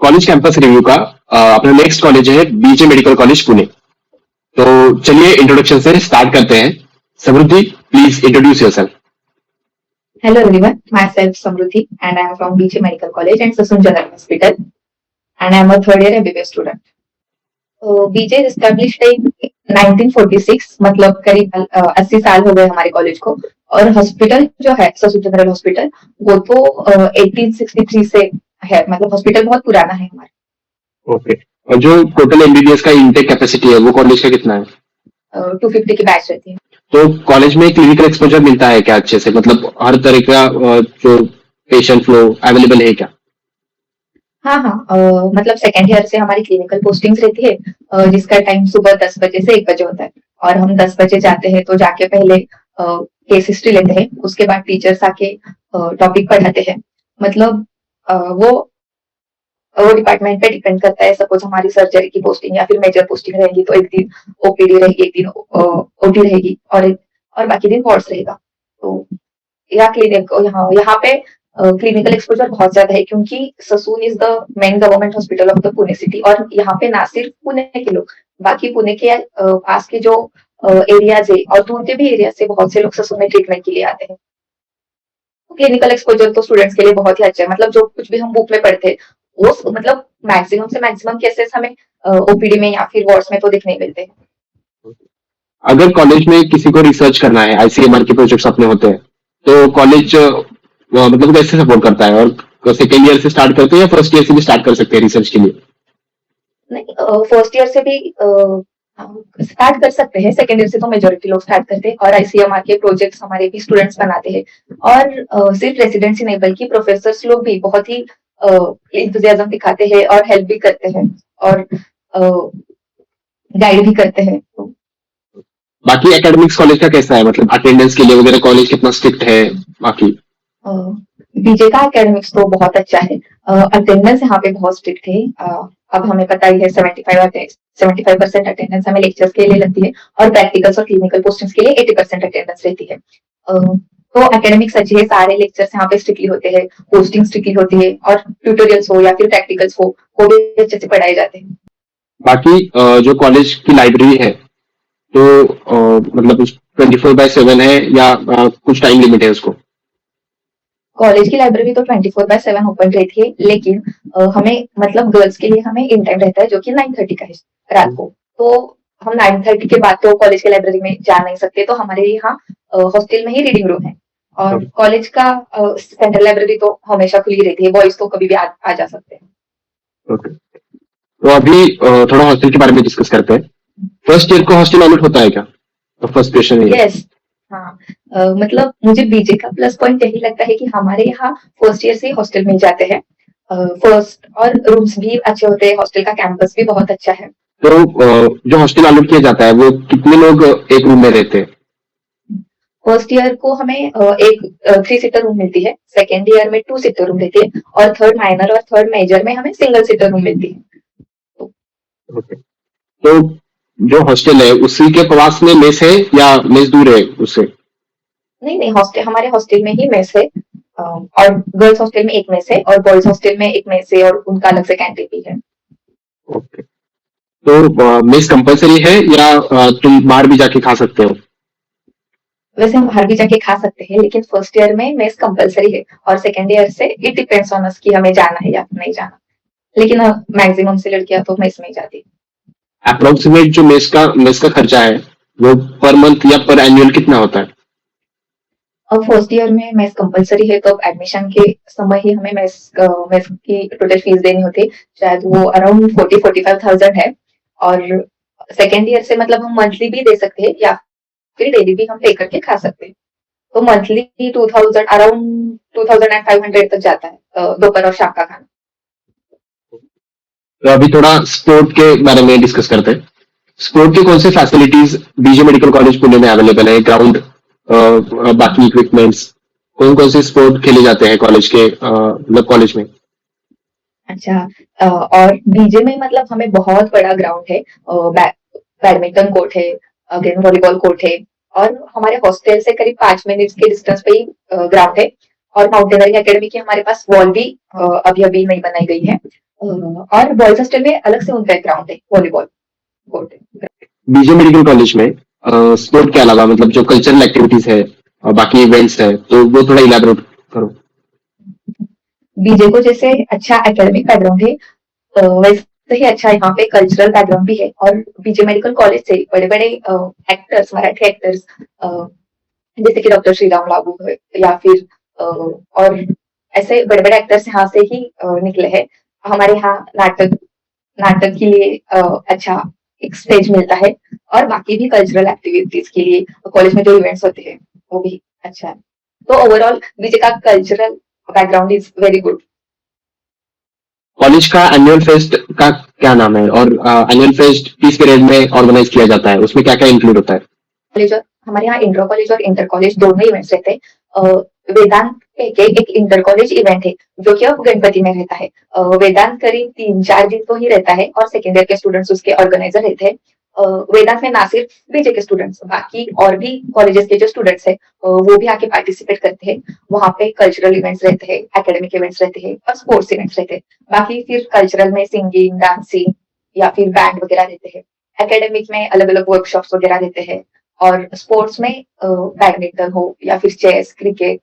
College campus review का अपना next college है बीजे मेडिकल कॉलेज पुणे। तो चलिए इंट्रोडक्शन से स्टार्ट करते हैं। Samriddhi, please introduce yourself. Hello everyone, myself Samruddhi and I am from BJ Medical College and Sassoon General Hospital and I am a third year MBBS student. BJ is established in 1946, मतलब करीब 80 साल हो गए हमारे college को। और hospital जो है ससून जनरल हॉस्पिटल वो तो 1863 से है, मतलब हॉस्पिटल बहुत पुराना है हमारा। ओके। और जो टोटल एमबीबीएस का इंटेक कैपेसिटी है वो कॉलेज का कितना है? 250 की बैच रहती है। तो कॉलेज में क्लिनिकल एक्सपोजर मिलता है क्या अच्छे से, मतलब हर तरह का जो पेशेंट फ्लो अवेलेबल है क्या? हाँ हाँ, मतलब सेकेंड ईयर से हमारी क्लिनिकल पोस्टिंग्स रहती है, जिसका टाइम सुबह 10 बजे से 1 बजे होता है। और हम 10 बजे जाते हैं तो जाके पहले केस हिस्ट्री लेते हैं, उसके बाद टीचर्स आके टॉपिक पढ़ाते हैं। मतलब वो डिपार्टमेंट पे डिपेंड करता है। सपोज हमारी सर्जरी की पोस्टिंग या फिर मेजर पोस्टिंग रहेगी तो एक दिन ओपीडी रहेगी, एक दिन ओटी रहेगी और बाकी दिन वार्ड्स रहेगा। तो या क्लिनिक यहाँ यहाँ पे क्लिनिकल एक्सपोजर बहुत ज्यादा है, क्योंकि Sassoon is the main government hospital of the Pune city. और यहाँ पे ना सिर्फ पुणे के लोग, बाकी पुणे के पास के जो एरियाज है और दूर के भी एरिया से बहुत से लोग ससून में ट्रीटमेंट के लिए आते हैं। क्लिनिकल एक्सपोजर तो स्टूडेंट्स के लिए बहुत ही अच्छा है। मतलब जो कुछ भी हम बुक में पढ़ते हैं वो मतलब मैक्सिमम से मैक्सिमम केसेस हमें ओपीडी में या फिर वार्ड्स में तो देखने ही मिलते हैं। अगर कॉलेज में किसी को रिसर्च करना है, आईसीएमआर के प्रोजेक्ट्स अपने होते हैं, तो कॉलेज मतलब कैसे सपोर्ट करता है? और सेकेंड ईयर से स्टार्ट करते हैं या फर्स्ट ईयर से भी स्टार्ट कर सकते हैं रिसर्च के लिए? नहीं, फर्स्ट ईयर से भी स्टार्ट कर सकते हैं। सेकेंड ईयर से तो मेजोरिटी लोग स्टार्ट करते हैं और आईसीएमआर के प्रोजेक्ट्स हमारे भी स्टूडेंट्स बनाते हैं। और सिर्फ रेसिडेंट्स ही नहीं बल्कि प्रोफेसर्स लोग भी बहुत ही इंथुजियाज्म दिखाते हैं और हेल्प भी करते हैं और गाइड भी करते हैं। बाकी एकेडमिक्स कॉलेज का कैसा है, मतलब अटेंडेंस के लिए वगैरह कॉलेज कितना स्ट्रिक्ट है? बाकी बीजे का एकेडमिक्स तो बहुत अच्छा है। अटेंडेंस यहाँ पे बहुत स्ट्रिक्ट है। अब हमें पता ही है 75% अटेंडेंस हमें लेक्चर्स के लिए लगती है और प्रैक्टिकल्स और क्लिनिकल पोस्टिंग्स के लिए 80% अटेंडेंस रहती है। तो एकेडमिक्स अच्छी है, सारे लेक्चर्स यहाँ पे स्ट्रिक्टली होते हैं, पोस्टिंग स्ट्रिक्टली होती है और ट्यूटोरियल्स हो या फिर प्रैक्टिकल्स हो वो भी अच्छे से पढ़ाए जाते हैं। बाकी जो कॉलेज की लाइब्रेरी है तो मतलब 24/7 है या कुछ टाइम लिमिट है उसको? कॉलेज की लाइब्रेरी तो 24/7 ओपन रहती है, लेकिन हमें मतलब गर्ल्स के लिए हमें इन टाइम रहता है जो कि 9:30 का है रात को। तो हम 9:30 के बाद तो कॉलेज के लाइब्रेरी में जा नहीं सकते, तो हमारे यहाँ हॉस्टल में ही रीडिंग रूम है। और कॉलेज का सेंट्रल लाइब्रेरी तो हमेशा खुली रहती है, बॉयज तो कभी भी आ जा सकते हैं। ओके। तो अभी थोड़ा हॉस्टल के बारे में डिस्कस करते हैं। फर्स्ट ईयर को हॉस्टल अलॉट होता है क्या? तो फर्स्ट क्वेश्चन है। यस, हाँ, मतलब मुझे बीजे का प्लस पॉइंट यही लगता है कि हमारे यहाँ फर्स्ट ईयर से हॉस्टल मिल जाते हैं। फर्स्ट और रूम्स भी अच्छे होते हैं, हॉस्टल का कैंपस भी बहुत अच्छा है। तो जो हॉस्टल अलॉट किया जाता है वो कितने लोग एक रूम में रहते हैं? फर्स्ट ईयर को हमें एक 3 सीटर रूम मिलती है, सेकेंड ईयर में 2 सीटर रूम मिलती है और थर्ड माइनर और थर्ड मेजर में हमें सिंगल सीटर रूम मिलती है। ओके। तो जो हॉस्टल है उसी के पास में मेस है या मेस दूर है उससे? नहीं, हॉस्टल हमारे हॉस्टल में ही मेस है। और गर्ल्स हॉस्टल में एक मेस है और बॉयज हॉस्टल में एक मेस है और उनका अलग से कैंटीन भी है। ओके। तो मेस कंपलसरी है या तुम बाहर भी जाके खा सकते हो? वैसे हम बाहर भी जाके खा सकते हैं, लेकिन फर्स्ट ईयर में मेस कंपलसरी है और सेकेंड ईयर से इट डिपेंड्स ऑन अस कि हमें जाना है या नहीं जाना। लेकिन मैक्सिमम से लड़कियां तो मेस में ही जाती है। अप्रोक्सीमेट जो मेस का खर्चा है वो पर मंथ या पर एनुअल कितना होता है? अब फर्स्ट ईयर में मेस कंपलसरी है, तो एडमिशन के समय ही हमें मेस की टोटल फीस देनी होती है। शायद वो अराउंड 40-45,000 है। और सेकेंड ईयर से मतलब हम मंथली भी दे सकते हैं या फिर डेली भी हम पे करके खा सकते हैं। तो मंथली 2000 अराउंड 2500 तक जाता है दोपहर और शाम का खाना। तो अभी थोड़ा स्पोर्ट के बारे में डिस्कस करते हैं। स्पोर्ट की कौन सी facilities BJ medical College Pune में अवेलेबल है? ग्राउंड, बाकी इक्विपमेंट्स, कौन कौन से स्पोर्ट खेले जाते हैं कॉलेज के मतलब कॉलेज में? अच्छा, और बीजे में मतलब हमें बहुत बड़ा ग्राउंड है। बैडमिंटन कोर्ट है, अगेन वॉलीबॉल कोर्ट है और हमारे हॉस्टल से करीब 5 मिनट के डिस्टेंस पे ही ग्राउंड है। और माउंटेनरी एकेडमी की हमारे पास वॉल भी अभी अभी नई बनाई गई है। और बॉयज हॉस्टल में अलग से उनका ग्राउंड है, वॉलीबॉल कोर्ट है। बीजे मेडिकल कॉलेज में स्पोर्ट के अलावा मतलब जो कल्चरल एक्टिविटीज है और बाकी इवेंट्स है तो वो थोड़ा इलेबोरेट करो। बीजे को जैसे अच्छा एकेडमिक बैकग्राउंड है, वैसे ही अच्छा यहाँ पे कल्चरल बैकग्राउंड भी है। और बीजे मेडिकल कॉलेज से बड़े बड़े एक्टर्स, मराठी एक्टर्स जैसे कि डॉक्टर श्रीराम लागू है या फिर और ऐसे बड़े बड़े एक्टर्स यहाँ से ही निकले हैं। हमारे यहाँ नाटक नाटक के लिए अच्छा एक स्टेज मिलता है, और बाकी भी कल्चरल एक्टिविटीज के लिए कॉलेज में जो इवेंट्स होते हैं वो भी अच्छा है। तो ओवरऑल बीजे का cultural background is very good. College का एनुअल फेस्ट का क्या नाम है और एनुअल फेस्ट किस पीरियड में ऑर्गेनाइज किया जाता है, उसमें क्या क्या इंक्लूड होता है? कॉलेज और हमारे यहाँ इंटर कॉलेज और इंटर कॉलेज दोनों इवेंट्स रहते हैं। वेदांत के एक इंटर कॉलेज इवेंट है जो कि अब गणपति में रहता है। वेदांत करीब 3-4 दिन तो ही रहता है, और सेकेंड ईयर के स्टूडेंट्स उसके ऑर्गेनाइजर रहते हैं। वेदांत में ना सिर्फ बीजे के स्टूडेंट्स, बाकी और भी कॉलेजेस के जो स्टूडेंट्स है वो भी आके पार्टिसिपेट करते हैं। वहाँ पे कल्चरल इवेंट्स रहते हैं, एकेडमिक इवेंट्स रहते हैं और स्पोर्ट्स इवेंट्स रहते हैं। बाकी फिर कल्चरल में सिंगिंग, डांसिंग या फिर बैंड वगैरह रहते हैं। एकेडमिक में अलग अलग वर्कशॉप्स वगैरह रहते हैं, और स्पोर्ट्स में बैडमिंटन हो या फिर चेस, क्रिकेट,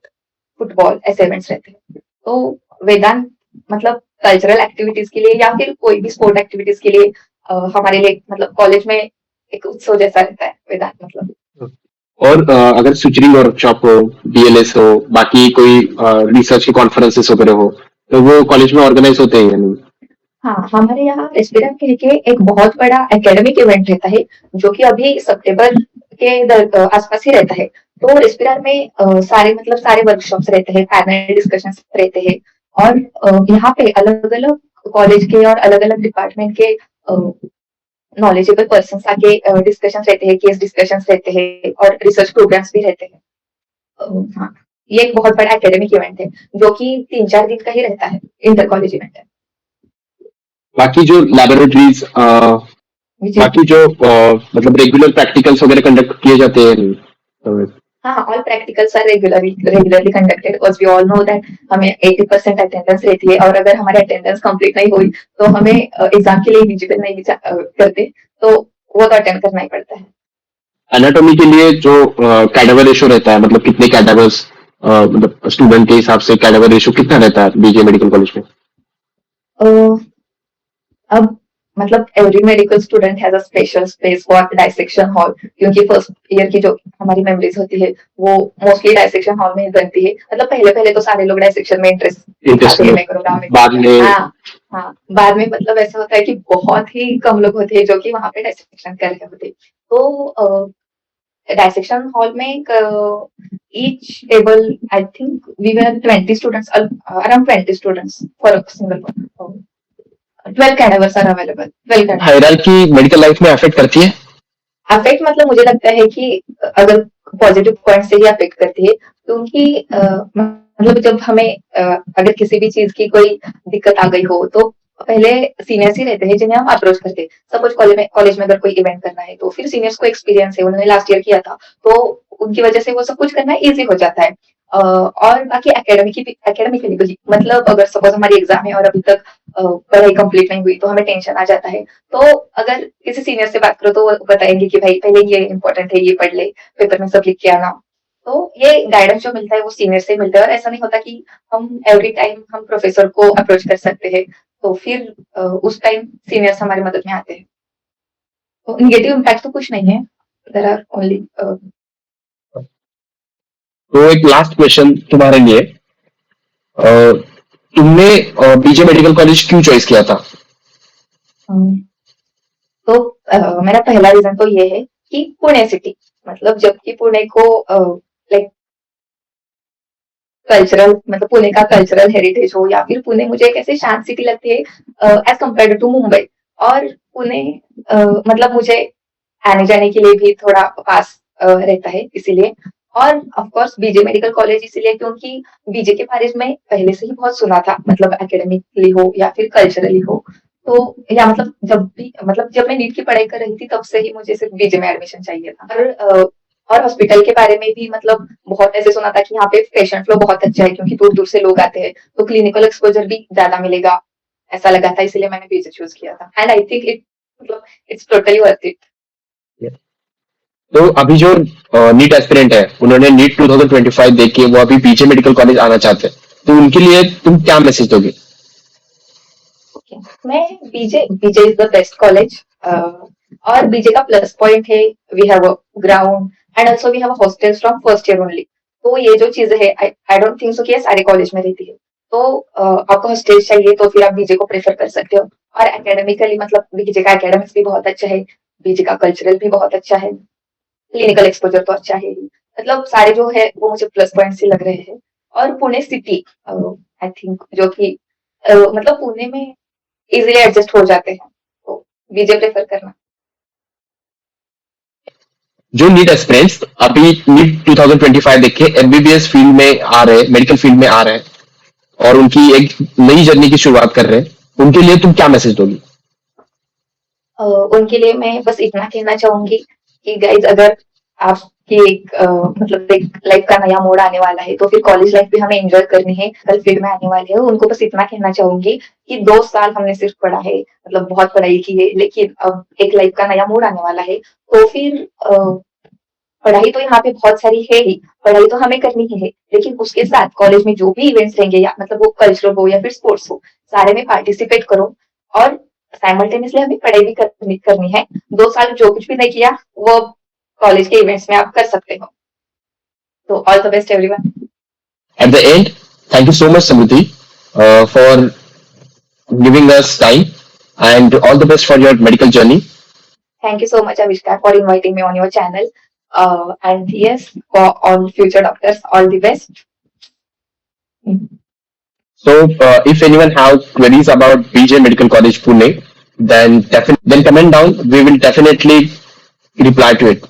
फुटबॉल ऐसे इवेंट्स रहते हैं। तो वेदांत मतलब कल्चरल एक्टिविटीज के लिए या फिर कोई भी स्पोर्ट एक्टिविटीज के लिए हमारे लिए मतलब कॉलेज में एक उत्सव जैसा रहता है वेदांत मतलब। और अगर स्विचरिंग वर्कशॉप हो, डीएलएस हो, बाकी कोई रिसर्च के कॉन्फ्रेंसेस वगैरह हो तो वो कॉलेज में ऑर्गेनाइज होते हैं या नहीं? हाँ, हमारे यहाँ रेस्पिरेंट कह के एक बहुत बड़ा एकेडमिक इवेंट रहता है जो कि अभी सितंबर के आसपास ही रहता है। तो रेस्पिरार में सारे वर्कशॉप्स रहते हैं, पैनल डिस्कशंस रहते हैं, और यहाँ पे अलग अलग कॉलेज के और अलग अलग डिपार्टमेंट के नॉलेजेबल पर्सन आके डिस्कशंस रहते हैं, केस डिस्कशंस रहते हैं और रिसर्च प्रोग्राम्स भी रहते हैं। हाँ, ये एक बहुत बड़ा एकेडमिक इवेंट है जो कि 3-4 दिन का ही रहता है, इंटर कॉलेज इवेंट है। बाकी जो लैबोरेटरीज बाकी जो मतलब रेगुलर प्रैक्टिकल्स वगैरह कंडक्ट किए जाते हैं नहीं? हाँ, all practicals are regularly conducted, because we all know that हमें 80% अटेंडेंस रहती है, और अगर हमारी अटेंडेंस कंप्लीट नहीं हुई तो हमें एग्जाम के लिए एलिजिबल नहीं करते, तो वो तो अटेंड करना ही पड़ता है। एनाटॉमी के लिए जो कैडावर रेशो रहता है मतलब कितने कैडावर्स मतलब स्टूडेंट के हिसाब से कैडावर रेशो कितना रहता है बीजे मेडिकल कॉलेज में? अब मतलब every medical student has a special space for dissection hall, क्योंकि फर्स्ट ईयर की जो हमारी मेमोरीज होती है वो मोस्टली डाइसेक्शन हॉल में ही बनती है। मतलब पहले पहले तो सारे लोग डाइसेक्शन में इंटरेस्ट दिखाते हैं, बाद में हाँ, बाद में मतलब ऐसा होता है कि बहुत ही कम लोग होते हैं जो कि वहां पे डाइसेक्शन कर रहे होते हैं। तो डाइसेक्शन हॉल में each table I think we were 20 students, around 20 students for a single 12 cadavers are available, 12 cadavers। Hierarchy medical life में अफेक्ट करती है? अफेक्ट मतलब मुझे लगता है कि अगर पॉजिटिव पॉइंट से ही अफेक्ट करती है, क्योंकि मतलब जब हमें अगर किसी भी चीज की कोई दिक्कत आ गई हो तो पहले सीनियर्स ही रहते हैं जिन्हें हम अप्रोच करते हैं। सपोज कॉलेज में अगर कोई इवेंट करना है तो फिर सीनियर्स को एक्सपीरियंस है, उन्होंने लास्ट ईयर किया था, तो उनकी वजह से वो सब कुछ करना इजी हो जाता है। और बाकी एकेडमिकली मतलब अगर सपोज हमारी एग्जाम है और अभी तक पढ़ाई कंप्लीट नहीं हुई तो हमें टेंशन आ जाता है। तो अगर किसी सीनियर से बात करो तो वो बताएंगे कि भाई पहले ये इंपॉर्टेंट है, ये पढ़ ले, पेपर में सब लिख के आना। तो ये गाइडेंस जो मिलता है वो सीनियर से मिलता है, और ऐसा नहीं होता कि हम एवरी टाइम हम प्रोफेसर को अप्रोच कर सकते हैं। तो फिर उस टाइम सीनियर्स हमारी मदद में आते हैं। तो निगेटिव इम्पैक्ट तो कुछ नहीं है, देयर आर ओनली। तो एक लास्ट क्वेश्चन तुम्हारे लिए, तुमने बीजे मेडिकल कॉलेज क्यों चॉइस किया था? तो मेरा पहला रीजन तो ये है कि पुणे सिटी, मतलब जबकि पुणे को लाइक कल्चरल मतलब पुणे का कल्चरल हेरिटेज हो, या फिर पुणे मुझे एक ऐसी शांत सिटी लगती है एज कम्पेयर टू मुंबई। और पुणे मतलब मुझे आने जाने के लिए भी थोड़ा पास रहता है इसीलिए। और of course BJ medical college इसलिए क्योंकि बीजे के बारे में पहले से ही बहुत सुना था, मतलब एकेडमिकली हो या फिर कल्चरली हो। तो या मतलब जब मैं नीट की पढ़ाई कर रही थी तब से ही मुझे सिर्फ बीजे में एडमिशन चाहिए था। और हॉस्पिटल के बारे में भी मतलब बहुत ऐसे सुना था कि यहाँ पे पेशेंट फ्लो बहुत अच्छा है, क्योंकि दूर दूर से लोग आते हैं तो क्लिनिकल एक्सपोजर भी ज्यादा मिलेगा ऐसा लगा था, इसलिए मैंने बीजे चूज किया था and I think it's totally worth it. तो अभी जो नीट एस्पिरेंट है, उन्होंने नीट 2025 देख के वो अभी बीजे मेडिकल कॉलेज आना चाहते हैं, तो उनके लिए तुम क्या मैसेज दोगे? ओके, मैं BJ BJ is the best college और बीजे का प्लस पॉइंट है we have a ground and also we have a hostels from first year only. तो ये जो चीजें है आई डोंट थिंक सो कि ये सारे कॉलेज में रहती है। तो आपको हॉस्टल चाहिए तो फिर आप बीजे को प्रेफर कर सकते हो। और एकेडमिकली मतलब बीजे का एकेडमिक्स भी बहुत अच्छा है, बीजे का कल्चरल भी बहुत अच्छा है, क्लिनिकल एक्सपोजर तो अच्छा है ही। मतलब सारे जो है वो मुझे प्लस पॉइंट ही लग रहे हैं। और पुणे सिटी आई थिंक जो कि मतलब पुणे में इजीली एडजस्ट हो जाते हैं, तो बीजे प्रेफर करना। जो नीट एस्पिरेंट्स अभी नीट 2025 देख के एमबीबीएस फील्ड में आ रहे हैं, मेडिकल फील्ड में आ रहे हैं और उनकी एक नई जर्नी की शुरुआत कर रहे हैं, उनके लिए तुम क्या मैसेज दोगी? उनके लिए मैं बस इतना कहना चाहूंगी कि गाइज अगर आपकी एक मतलब एक लाइफ का नया मोड़ आने वाला है तो फिर कॉलेज लाइफ भी हमें एंजॉय करनी है, कल फील्ड में आने वाले हैं। उनको बस इतना कहना चाहूंगी कि 2 साल हमने सिर्फ पढ़ा है, मतलब बहुत पढ़ाई की है, लेकिन अब एक लाइफ का नया मोड़ आने वाला है तो फिर पढ़ाई तो यहाँ पे बहुत सारी है ही, पढ़ाई तो हमें करनी ही है, लेकिन उसके साथ कॉलेज में जो भी इवेंट्स रहेंगे या मतलब वो कल्चरल हो या फिर स्पोर्ट्स हो, सारे में पार्टिसिपेट करो और साइमल्टेनियसली हमें पढ़ाई भी करनी है। 2 साल जो कुछ भी नहीं किया वो कॉलेज के इवेंट्स में आप कर सकते हो। तो all the best everyone. At the end, thank you so much, Samruddhi, for giving us time, and all the best for your medical journey. Thank you so much, Avishkar, for inviting me on your channel. And yes, for all future doctors, all the best. So, if anyone has queries about BJ Medical College Pune, then comment down. We will definitely reply to it.